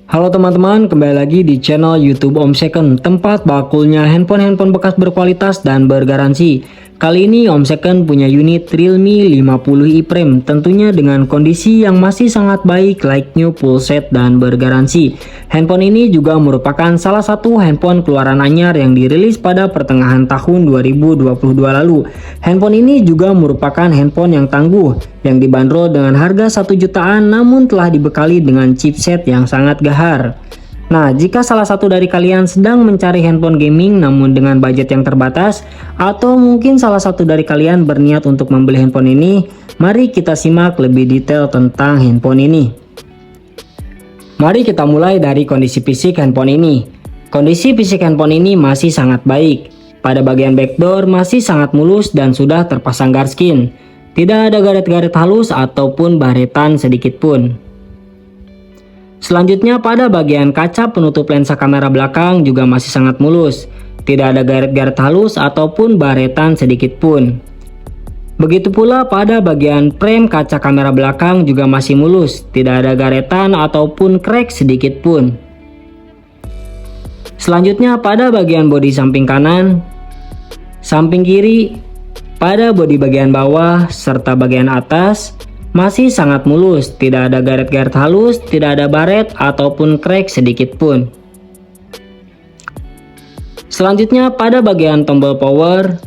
Halo teman-teman, kembali lagi di channel YouTube Om Second, tempat bakulnya handphone bekas berkualitas dan bergaransi. Kali ini Om Second punya unit Realme 50i Prime, tentunya dengan kondisi yang masih sangat baik, like new, full set dan bergaransi. Handphone ini juga merupakan salah satu handphone keluaran anyar yang dirilis pada pertengahan tahun 2022 lalu. Handphone ini juga merupakan handphone yang tangguh, yang dibanderol dengan harga 1 jutaan namun telah dibekali dengan chipset yang sangat gahar. Nah, jika salah satu dari kalian sedang mencari handphone gaming namun dengan budget yang terbatas, atau mungkin salah satu dari kalian berniat untuk membeli handphone ini, mari kita simak lebih detail tentang handphone ini. Mari kita mulai dari kondisi fisik handphone ini. Kondisi fisik handphone ini masih sangat baik. Pada bagian backdoor masih sangat mulus dan sudah terpasang guard skin. Tidak ada garet-garet halus ataupun baretan sedikit pun. Selanjutnya pada bagian kaca penutup lensa kamera belakang juga masih sangat mulus. Tidak ada garet-garet halus ataupun baretan sedikit pun. Begitu pula pada bagian frame kaca kamera belakang juga masih mulus. Tidak ada garetan ataupun crack sedikit pun. Selanjutnya pada bagian bodi samping kanan, samping kiri, pada bodi bagian bawah serta bagian atas masih sangat mulus, tidak ada garet-garet halus, tidak ada baret ataupun crack sedikit pun. Selanjutnya pada bagian tombol power,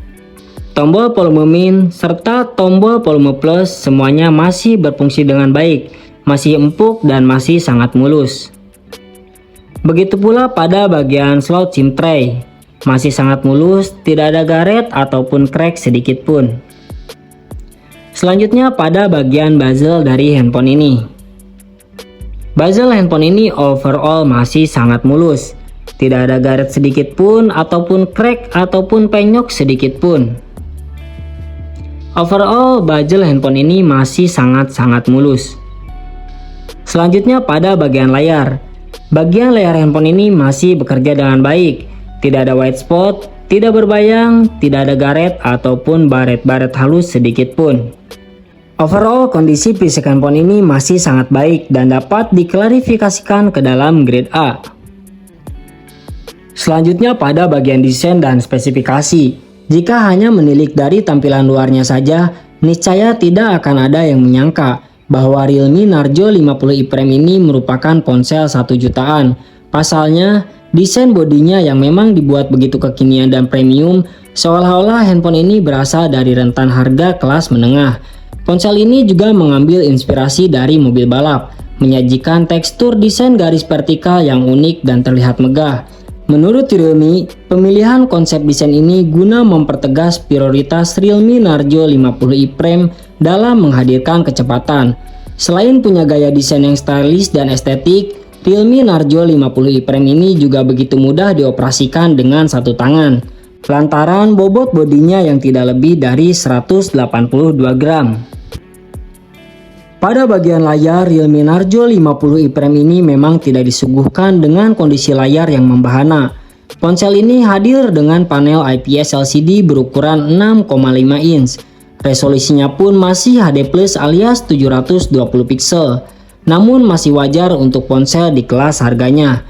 tombol volume min, serta tombol volume plus semuanya masih berfungsi dengan baik, masih empuk dan masih sangat mulus. Begitu pula pada bagian slot SIM tray, masih sangat mulus, tidak ada garet ataupun crack sedikit pun. Selanjutnya pada bagian bezel dari handphone ini. Bezel handphone ini overall masih sangat mulus. Tidak ada garet sedikit pun ataupun crack ataupun penyok sedikit pun. Overall bezel handphone ini masih sangat mulus. Selanjutnya pada bagian layar. Bagian layar handphone ini masih bekerja dengan baik. Tidak ada white spot, tidak berbayang, tidak ada garet ataupun baret-baret halus sedikit pun. Overall, kondisi fisik handphone ini masih sangat baik dan dapat diklarifikasikan ke dalam grade A. Selanjutnya pada bagian desain dan spesifikasi. Jika hanya menilik dari tampilan luarnya saja, niscaya tidak akan ada yang menyangka bahwa Realme Narzo 50i Prime ini merupakan ponsel 1 jutaan. Pasalnya, desain bodinya yang memang dibuat begitu kekinian dan premium, seolah-olah handphone ini berasal dari rentan harga kelas menengah. Ponsel ini juga mengambil inspirasi dari mobil balap, menyajikan tekstur desain garis vertikal yang unik dan terlihat megah. Menurut Realme, pemilihan konsep desain ini guna mempertegas prioritas Realme Narzo 50i Prime dalam menghadirkan kecepatan. Selain punya gaya desain yang stylish dan estetik, Realme Narzo 50i Prime ini juga begitu mudah dioperasikan dengan satu tangan, lantaran bobot bodinya yang tidak lebih dari 182 gram. Pada bagian layar, Realme Narzo 50i Prime ini memang tidak disuguhkan dengan kondisi layar yang membahana. Ponsel ini hadir dengan panel IPS LCD berukuran 6,5 inch. Resolusinya pun masih HD+ alias 720 pixel. Namun masih wajar untuk ponsel di kelas harganya.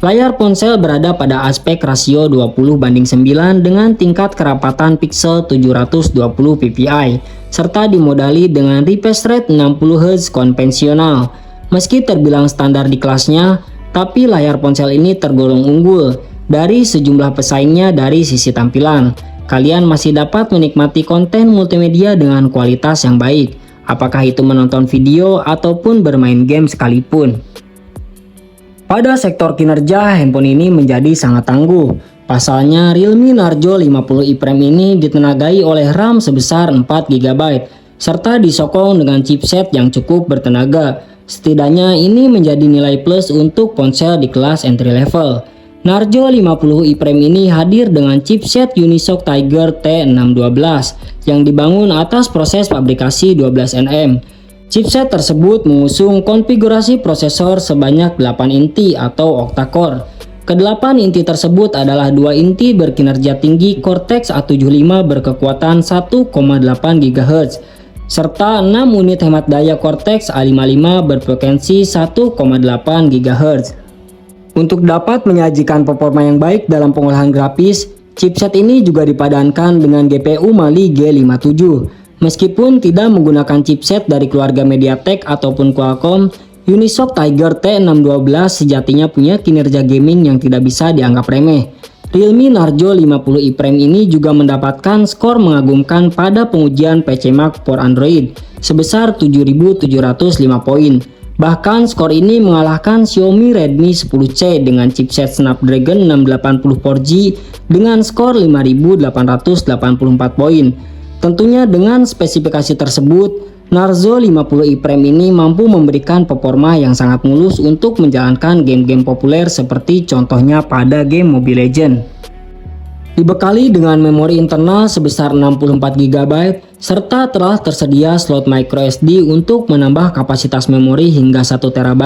Layar ponsel berada pada aspek rasio 20:9 dengan tingkat kerapatan pixel 720 ppi, serta dimodali dengan refresh rate 60 Hz konvensional. Meski terbilang standar di kelasnya, tapi layar ponsel ini tergolong unggul dari sejumlah pesaingnya dari sisi tampilan. Kalian masih dapat menikmati konten multimedia dengan kualitas yang baik, apakah itu menonton video ataupun bermain game sekalipun. Pada sektor kinerja, handphone ini menjadi sangat tangguh. Pasalnya, Realme Narzo 50i Prime ini ditenagai oleh RAM sebesar 4 GB, serta disokong dengan chipset yang cukup bertenaga. Setidaknya ini menjadi nilai plus untuk ponsel di kelas entry level. Narzo 50i Prime ini hadir dengan chipset Unisoc Tiger T612 yang dibangun atas proses fabrikasi 12nm. Chipset tersebut mengusung konfigurasi prosesor sebanyak 8 inti atau octa-core. Ke-8 inti tersebut adalah 2 inti berkinerja tinggi Cortex A75 berkekuatan 1,8 GHz, serta 6 unit hemat daya Cortex A55 berfrekuensi 1,8 GHz. Untuk dapat menyajikan performa yang baik dalam pengolahan grafis, chipset ini juga dipadankan dengan GPU Mali G57. Meskipun tidak menggunakan chipset dari keluarga MediaTek ataupun Qualcomm, Unisoc Tiger T612 sejatinya punya kinerja gaming yang tidak bisa dianggap remeh. Realme Narzo 50i Prime ini juga mendapatkan skor mengagumkan pada pengujian PCMark for Android sebesar 7.705 poin. Bahkan skor ini mengalahkan Xiaomi Redmi 10C dengan chipset Snapdragon 680 4G dengan skor 5.884 poin. Tentunya dengan spesifikasi tersebut, Narzo 50i Prime ini mampu memberikan performa yang sangat mulus untuk menjalankan game-game populer seperti contohnya pada game Mobile Legends. Dibekali dengan memori internal sebesar 64GB serta telah tersedia slot microSD untuk menambah kapasitas memori hingga 1TB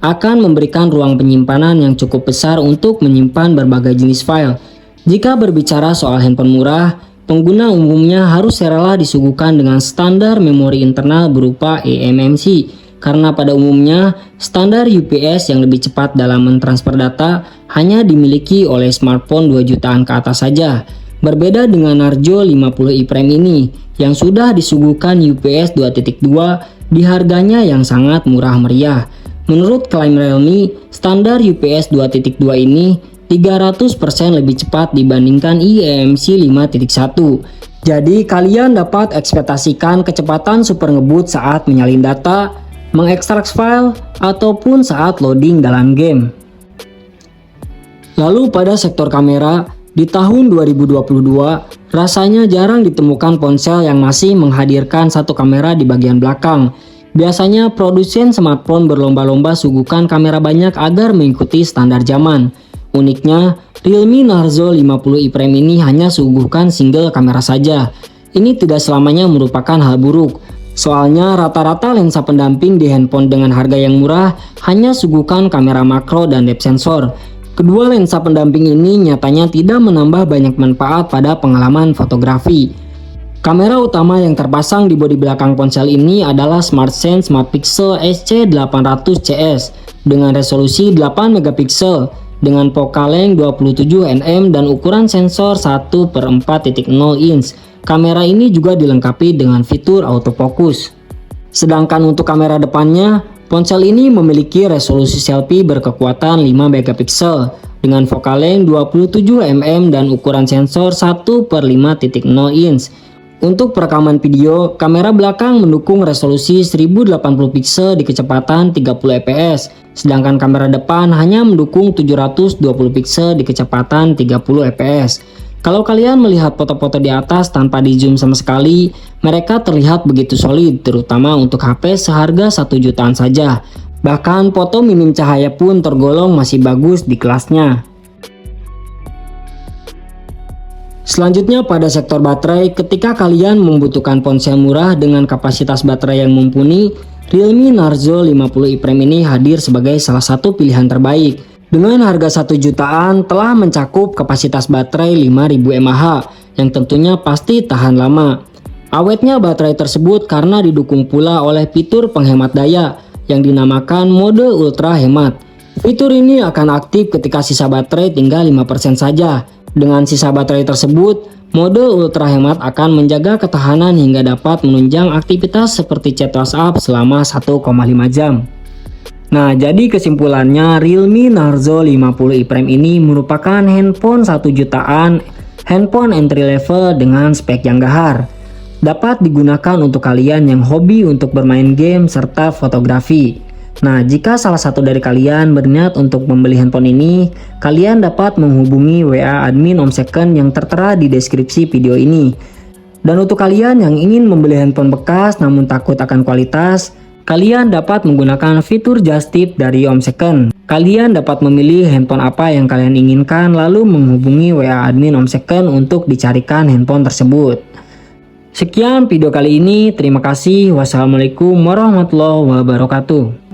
akan memberikan ruang penyimpanan yang cukup besar untuk menyimpan berbagai jenis file. Jika berbicara soal handphone murah, pengguna umumnya harus rela disuguhkan dengan standar memori internal berupa eMMC karena pada umumnya standar UPS yang lebih cepat dalam mentransfer data hanya dimiliki oleh smartphone 2 jutaan ke atas saja. Berbeda dengan Narzo 50i Prime ini yang sudah disuguhkan UPS 2.2 di harganya yang sangat murah meriah. Menurut klaim Realme, standar UPS 2.2 ini 300% lebih cepat dibandingkan eMMC 5.1. Jadi kalian dapat ekspektasikan kecepatan super ngebut saat menyalin data, mengekstrak file, ataupun saat loading dalam game. Lalu pada sektor kamera, di tahun 2022, rasanya jarang ditemukan ponsel yang masih menghadirkan satu kamera di bagian belakang. Biasanya produsen smartphone berlomba-lomba suguhkan kamera banyak agar mengikuti standar zaman. Uniknya, Realme Narzo 50i Prime ini hanya suguhkan single kamera saja. Ini tidak selamanya merupakan hal buruk. Soalnya rata-rata lensa pendamping di handphone dengan harga yang murah hanya suguhkan kamera makro dan depth sensor. Kedua lensa pendamping ini nyatanya tidak menambah banyak manfaat pada pengalaman fotografi. Kamera utama yang terpasang di bodi belakang ponsel ini adalah SmartSense SmartPixel SC800CS dengan resolusi 8MP dengan focal length 27 nm dan ukuran sensor 1/4.0 inch. Kamera ini juga dilengkapi dengan fitur autofocus. Sedangkan untuk kamera depannya, ponsel ini memiliki resolusi selfie berkekuatan 5MP dengan focal length 27 nm dan ukuran sensor 1/5.0 inch. Untuk perekaman video, kamera belakang mendukung resolusi 1080 pixel di kecepatan 30 fps, sedangkan kamera depan hanya mendukung 720 pixel di kecepatan 30 fps. Kalau kalian melihat foto-foto di atas tanpa di zoom sama sekali, mereka terlihat begitu solid, terutama untuk HP seharga 1 jutaan saja. Bahkan foto minim cahaya pun tergolong masih bagus di kelasnya. Selanjutnya pada sektor baterai, ketika kalian membutuhkan ponsel murah dengan kapasitas baterai yang mumpuni, Realme Narzo 50i Prime ini hadir sebagai salah satu pilihan terbaik. Dengan harga 1 jutaan telah mencakup kapasitas baterai 5000 mAh yang tentunya pasti tahan lama. Awetnya baterai tersebut karena didukung pula oleh fitur penghemat daya yang dinamakan mode ultra hemat. Fitur ini akan aktif ketika sisa baterai tinggal 5% saja. Dengan sisa baterai tersebut, mode ultra hemat akan menjaga ketahanan hingga dapat menunjang aktivitas seperti chat WhatsApp selama 1,5 jam. Nah, jadi kesimpulannya Realme Narzo 50i Prime ini merupakan handphone 1 jutaan, handphone entry level dengan spek yang gahar. Dapat digunakan untuk kalian yang hobi untuk bermain game serta fotografi. Nah, jika salah satu dari kalian berniat untuk membeli handphone ini, kalian dapat menghubungi WA admin Om Second yang tertera di deskripsi video ini. Dan untuk kalian yang ingin membeli handphone bekas namun takut akan kualitas, kalian dapat menggunakan fitur Just Tip dari Om Second. Kalian dapat memilih handphone apa yang kalian inginkan lalu menghubungi WA admin Om Second untuk dicarikan handphone tersebut. Sekian video kali ini, terima kasih. Wassalamualaikum warahmatullahi wabarakatuh.